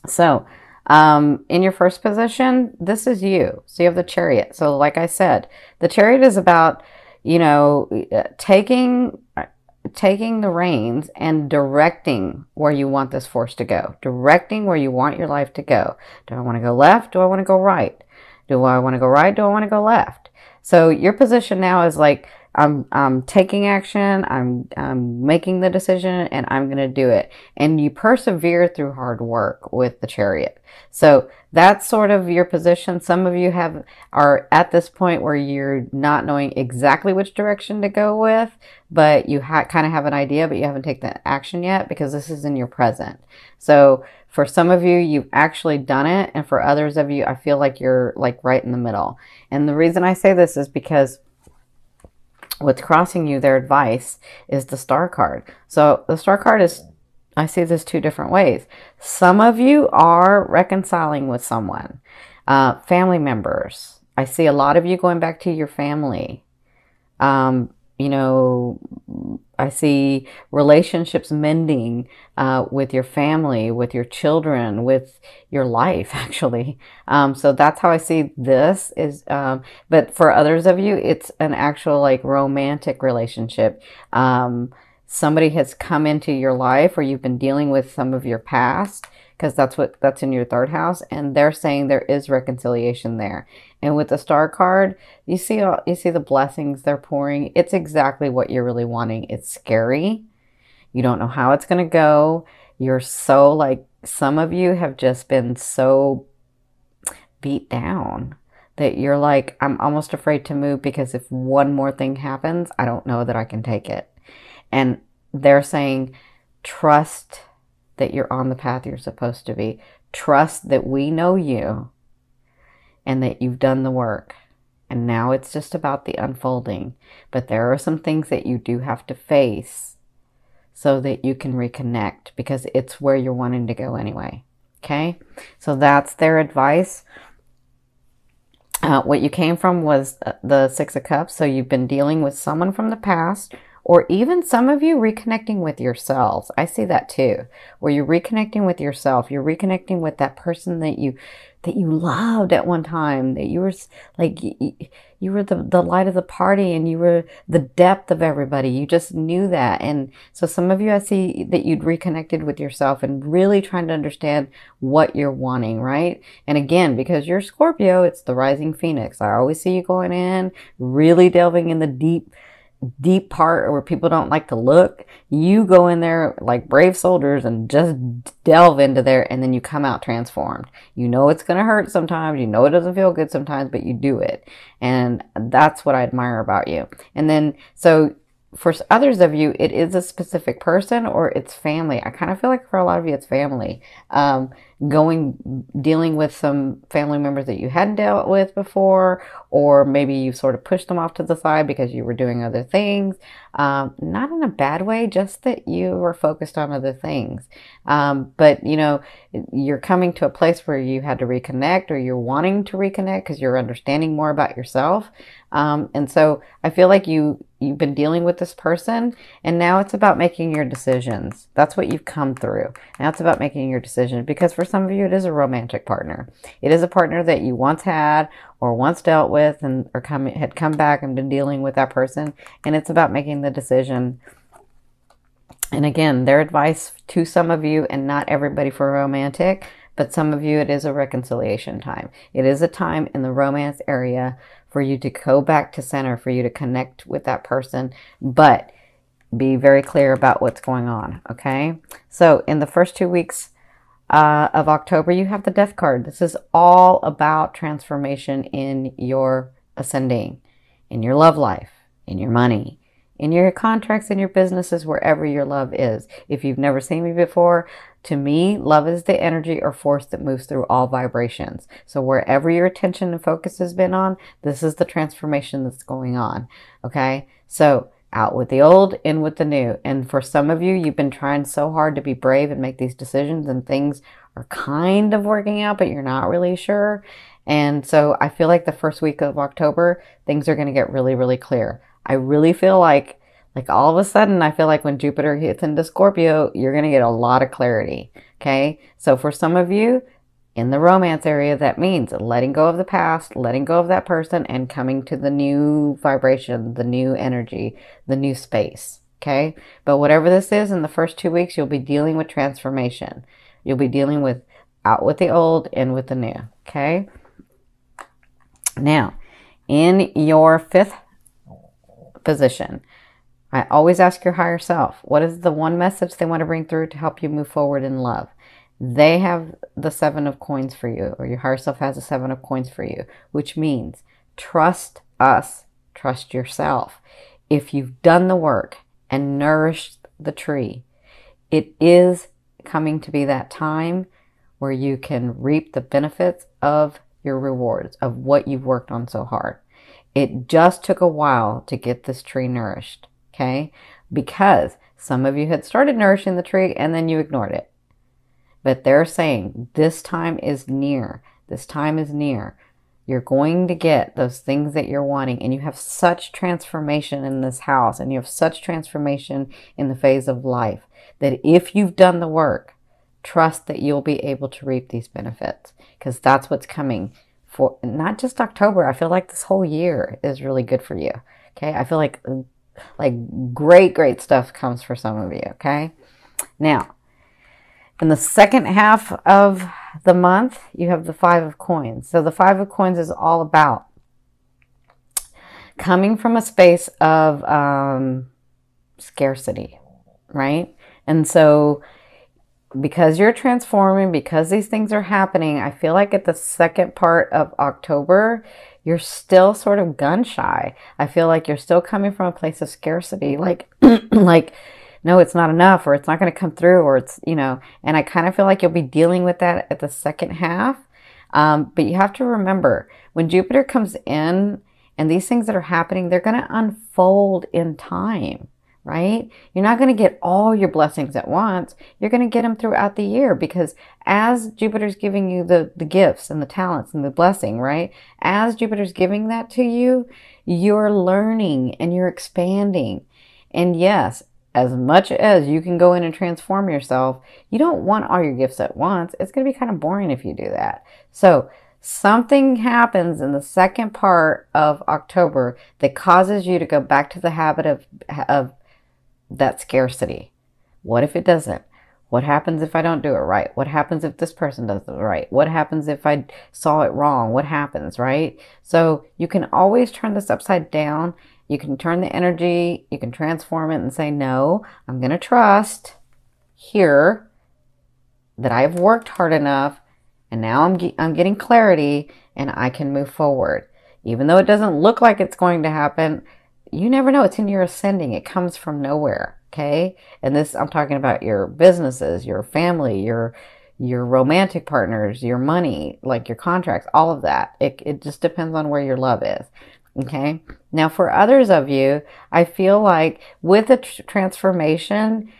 So, in your first position, this is you. So you have the Chariot. So like I said, the Chariot is about, you know, taking the reins and directing where you want this force to go, directing where you want your life to go. Do I want to go left? Do I want to go right? Do I want to go right? Do I want to go left? So your position now is like, I'm taking action, I'm making the decision, and I'm going to do it. And you persevere through hard work with the Chariot. So that's sort of your position. Some of you are at this point where you're not knowing exactly which direction to go with, but you kind of have an idea, but you haven't taken the action yet because this is in your present. So for some of you, you've actually done it. And for others of you, I feel like you're like right in the middle. And the reason I say this is because what's crossing you, their advice, is the Star card. So the Star card is, I see this two different ways. Some of you are reconciling with someone, family members. I see a lot of you going back to your family. You know, I see relationships mending with your family, with your children, with your life, actually. So that's how I see this is. But for others of you, it's an actual like romantic relationship. Somebody has come into your life, or you've been dealing with some of your past, because that's in your third house, and they're saying there is reconciliation there. And with the Star card, you see the blessings they're pouring. It's exactly what you're really wanting. It's scary. You don't know how it's going to go. You're so like, some of you have just been so beat down that you're like, I'm almost afraid to move because if one more thing happens, I don't know that I can take it. And they're saying, trust that you're on the path you're supposed to be. Trust that we know you and that you've done the work. And now it's just about the unfolding. But there are some things that you do have to face so that you can reconnect, because it's where you're wanting to go anyway. Okay? So that's their advice. What you came from was the Six of Cups. So you've been dealing with someone from the past, or even some of you reconnecting with yourselves. I see that too, where you're reconnecting with yourself. You're reconnecting with that person that you loved at one time, that you were like, you were the light of the party, and you were the depth of everybody. You just knew that. And so some of you, I see that you'd reconnected with yourself and really trying to understand what you're wanting, right? And again, because you're Scorpio, it's the rising phoenix. I always see you going in, really delving in the deep part where people don't like to look. You go in there like brave soldiers and just delve into there, and then you come out transformed. You know it's going to hurt sometimes, you know it doesn't feel good sometimes, but you do it. And that's what I admire about you. And then so for others of you, it is a specific person or it's family. I kind of feel like for a lot of you, it's family. Dealing with some family members that you hadn't dealt with before, or maybe you sort of pushed them off to the side because you were doing other things. Not in a bad way, just that you were focused on other things. But you know, you're coming to a place where you had to reconnect, or you're wanting to reconnect because you're understanding more about yourself. And so I feel like you've been dealing with this person, and now it's about making your decisions. That's what you've come through. Now it's about making your decision, because for some of you, it is a romantic partner. It is a partner that you once had or once dealt with, and had come back and been dealing with that person. And it's about making the decision. And again, their advice to some of you, and not everybody for romantic, but some of you, it is a reconciliation time. It is a time in the romance area for you to go back to center, for you to connect with that person, but be very clear about what's going on, okay? So in the first 2 weeks of October, you have the Death card. This is all about transformation in your ascending, in your love life, in your money, in your contracts, in your businesses, wherever your love is. If you've never seen me before, to me, love is the energy or force that moves through all vibrations. So wherever your attention and focus has been on, this is the transformation that's going on. Okay? So out with the old, in with the new. And for some of you, you've been trying so hard to be brave and make these decisions, and things are kind of working out, but you're not really sure. And so I feel like the first week of October, things are going to get really, really clear. I really feel like Like all of a sudden, I feel like when Jupiter hits into Scorpio, you're going to get a lot of clarity. Okay. So for some of you in the romance area, that means letting go of the past, letting go of that person, and coming to the new vibration, the new energy, the new space. Okay. But whatever this is, in the first 2 weeks, you'll be dealing with transformation. You'll be dealing with out with the old, in with the new. Okay. Now, in your 5th position, I always ask your higher self, what is the one message they want to bring through to help you move forward in love? They have the 7 of coins for you, or your higher self has a 7 of coins for you, which means trust us, trust yourself. If you've done the work and nourished the tree, it is coming to be that time where you can reap the benefits of your rewards, of what you've worked on so hard. It just took a while to get this tree nourished, okay? Because some of you had started nourishing the tree and then you ignored it. But they're saying this time is near. This time is near. You're going to get those things that you're wanting, and you have such transformation in this house, and you have such transformation in the phase of life that if you've done the work, trust that you'll be able to reap these benefits, because that's what's coming for not just October. I feel like this whole year is really good for you. Okay. I feel like great stuff comes for some of you. Okay. Now, in the second half of the month, you have the 5 of coins. So the 5 of coins is all about coming from a space of scarcity, right? And so because you're transforming, because these things are happening, I feel like at the second part of October, you're still sort of gun shy. I feel like you're still coming from a place of scarcity, like, like, no, it's not enough, or it's not going to come through, or it's, you know, and I kind of feel like you'll be dealing with that at the second half. But you have to remember, when Jupiter comes in and these things that are happening, they're going to unfold in time, right? You're not going to get all your blessings at once. You're going to get them throughout the year, because as Jupiter's giving you the gifts and the talents and the blessing, right? As Jupiter's giving that to you, you're learning and you're expanding. And yes, as much as you can go in and transform yourself, you don't want all your gifts at once. It's going to be kind of boring if you do that. So something happens in the second part of October that causes you to go back to the habit of that scarcity. What if it doesn't? What happens if I don't do it right? What happens if this person does it right? What happens if I saw it wrong? What happens, right? So you can always turn this upside down. You can turn the energy, you can transform it and say, no, I'm going to trust here that I've worked hard enough, and now I'm getting clarity and I can move forward. Even though it doesn't look like it's going to happen, you never know. It's in your ascending. It comes from nowhere, okay? And this, I'm talking about your businesses, your family, your romantic partners, your money, like your contracts, all of that. It just depends on where your love is. Okay. Now for others of you, I feel like with the transformation,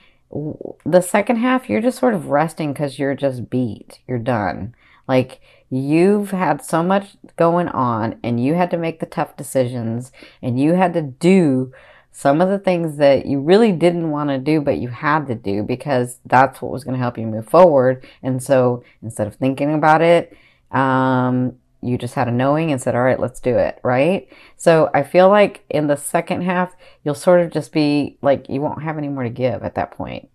the second half, you're just sort of resting because you're just beat. You're done. Like you've had so much going on and you had to make the tough decisions and you had to do some of the things that you really didn't want to do, but you had to do because that's what was going to help you move forward. And so instead of thinking about it, you just had a knowing and said, all right, let's do it. Right. So I feel like in the second half, you'll sort of just be like, you won't have any more to give at that point.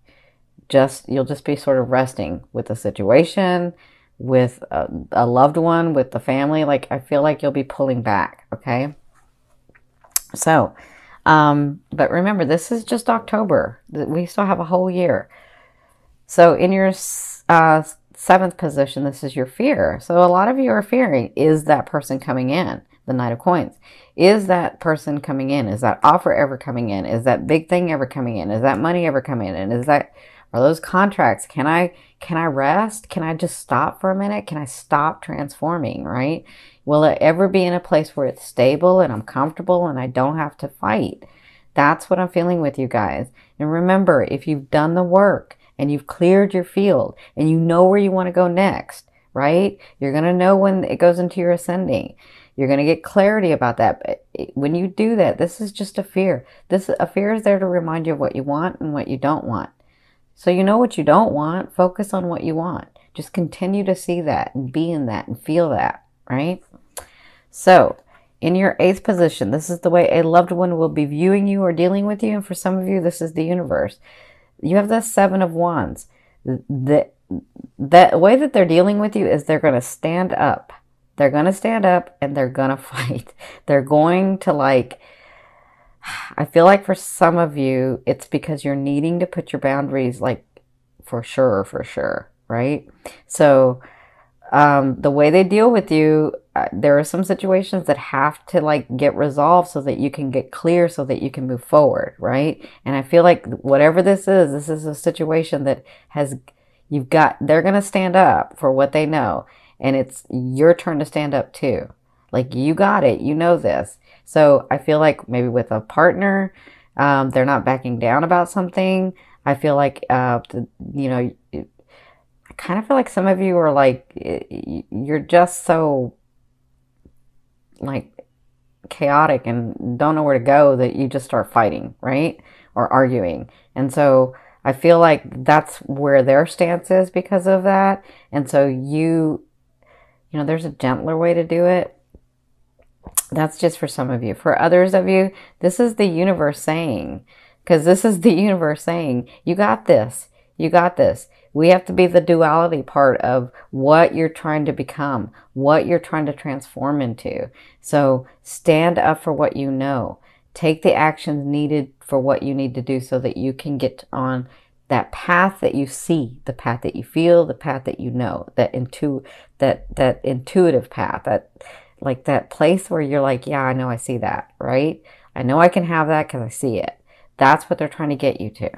You'll just be sort of resting with the situation, with a loved one, with the family. Like, I feel like you'll be pulling back. Okay. So, but remember, this is just October. We still have a whole year. So in your, 7th position, this is your fear. So a lot of you are fearing, is that person coming in? The Knight of Coins. Is that person coming in? Is that offer ever coming in? Is that big thing ever coming in? Is that money ever coming in? Are those contracts? Can I rest? Can I just stop for a minute? Can I stop transforming, right? Will it ever be in a place where it's stable and I'm comfortable and I don't have to fight? That's what I'm feeling with you guys. And remember, if you've done the work, and you've cleared your field and you know where you want to go next, right? You're going to know when it goes into your ascending. You're going to get clarity about that. But when you do that, this is just a fear. A fear is there to remind you of what you want and what you don't want. So you know what you don't want. Focus on what you want. Just continue to see that and be in that and feel that, right? So in your 8th position, this is the way a loved one will be viewing you or dealing with you. And for some of you, this is the universe. You have the 7 of Wands. The way that they're dealing with you is they're going to stand up. They're going to stand up and they're going to fight. They're going to I feel like for some of you, it's because you're needing to put your boundaries for sure, right? So the way they deal with you, there are some situations that have to get resolved so that you can get clear, so that you can move forward, right? And I feel like whatever this is a situation that they're going to stand up for what they know. And it's your turn to stand up too. You got it. You know this. So I feel like maybe with a partner, they're not backing down about something. I feel like, I kind of feel like some of you are you're just so chaotic and don't know where to go that you just start fighting, right? Or arguing. And so I feel like that's where their stance is because of that. And so there's a gentler way to do it. That's just for some of you. For others of you, this is the universe saying, because this is the universe saying, you got this. You got this. We have to be the duality part of what you're trying to become, what you're trying to transform into. So stand up for what you know. Take the actions needed for what you need to do so that you can get on that path that you see, the path that you feel, the path that you know, that intuitive path, that place where you're yeah, I know I see that, right? I know I can have that because I see it. That's what they're trying to get you to.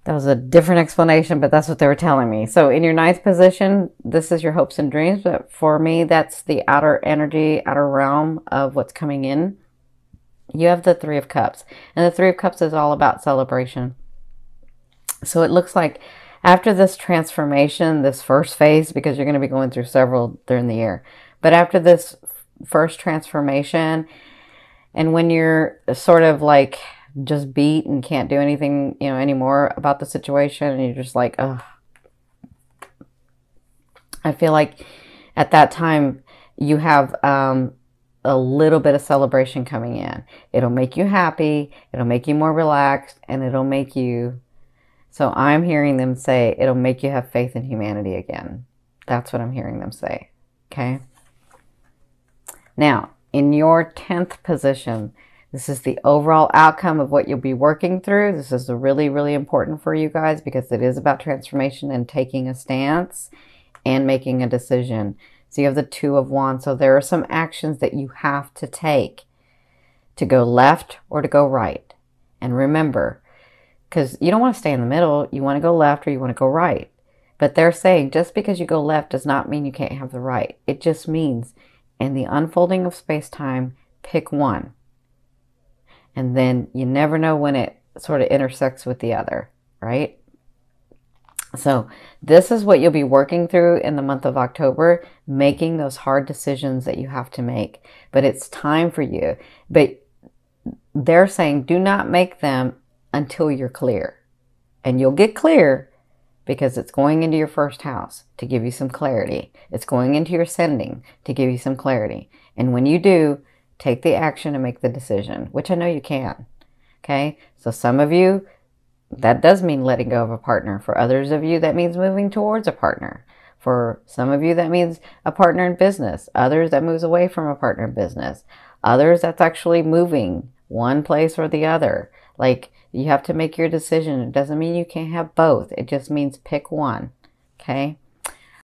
That was a different explanation, but that's what they were telling me. So in your 9th position, this is your hopes and dreams. But for me, that's the outer energy, outer realm of what's coming in. You have the 3 of Cups. And the 3 of Cups is all about celebration. So it looks like after this transformation, this first phase, because you're going to be going through several during the year. But after this first transformation, and when you're sort of just beat and can't do anything, anymore about the situation, and you're just ugh. I feel like at that time you have a little bit of celebration coming in. It'll make you happy, it'll make you more relaxed, and it'll make you, so I'm hearing them say, it'll make you have faith in humanity again. That's what I'm hearing them say. Okay? Now, in your 10th position, this is the overall outcome of what you'll be working through. This is really, really important for you guys because it is about transformation and taking a stance and making a decision. So you have the 2 of Wands. So there are some actions that you have to take to go left or to go right. And remember, because you don't want to stay in the middle. You want to go left or you want to go right. But they're saying just because you go left does not mean you can't have the right. It just means in the unfolding of space-time, pick one. And then you never know when it sort of intersects with the other, right? So this is what you'll be working through in the month of October, making those hard decisions that you have to make. But it's time for you. But they're saying do not make them until you're clear. And you'll get clear because it's going into your first house to give you some clarity. It's going into your sending to give you some clarity. And when you do, take the action and make the decision, which I know you can. Okay? So some of you, that does mean letting go of a partner. For others of you, that means moving towards a partner. For some of you, that means a partner in business. Others, that moves away from a partner in business. Others, that's actually moving one place or the other. Like, you have to make your decision. It doesn't mean you can't have both. It just means pick one. Okay?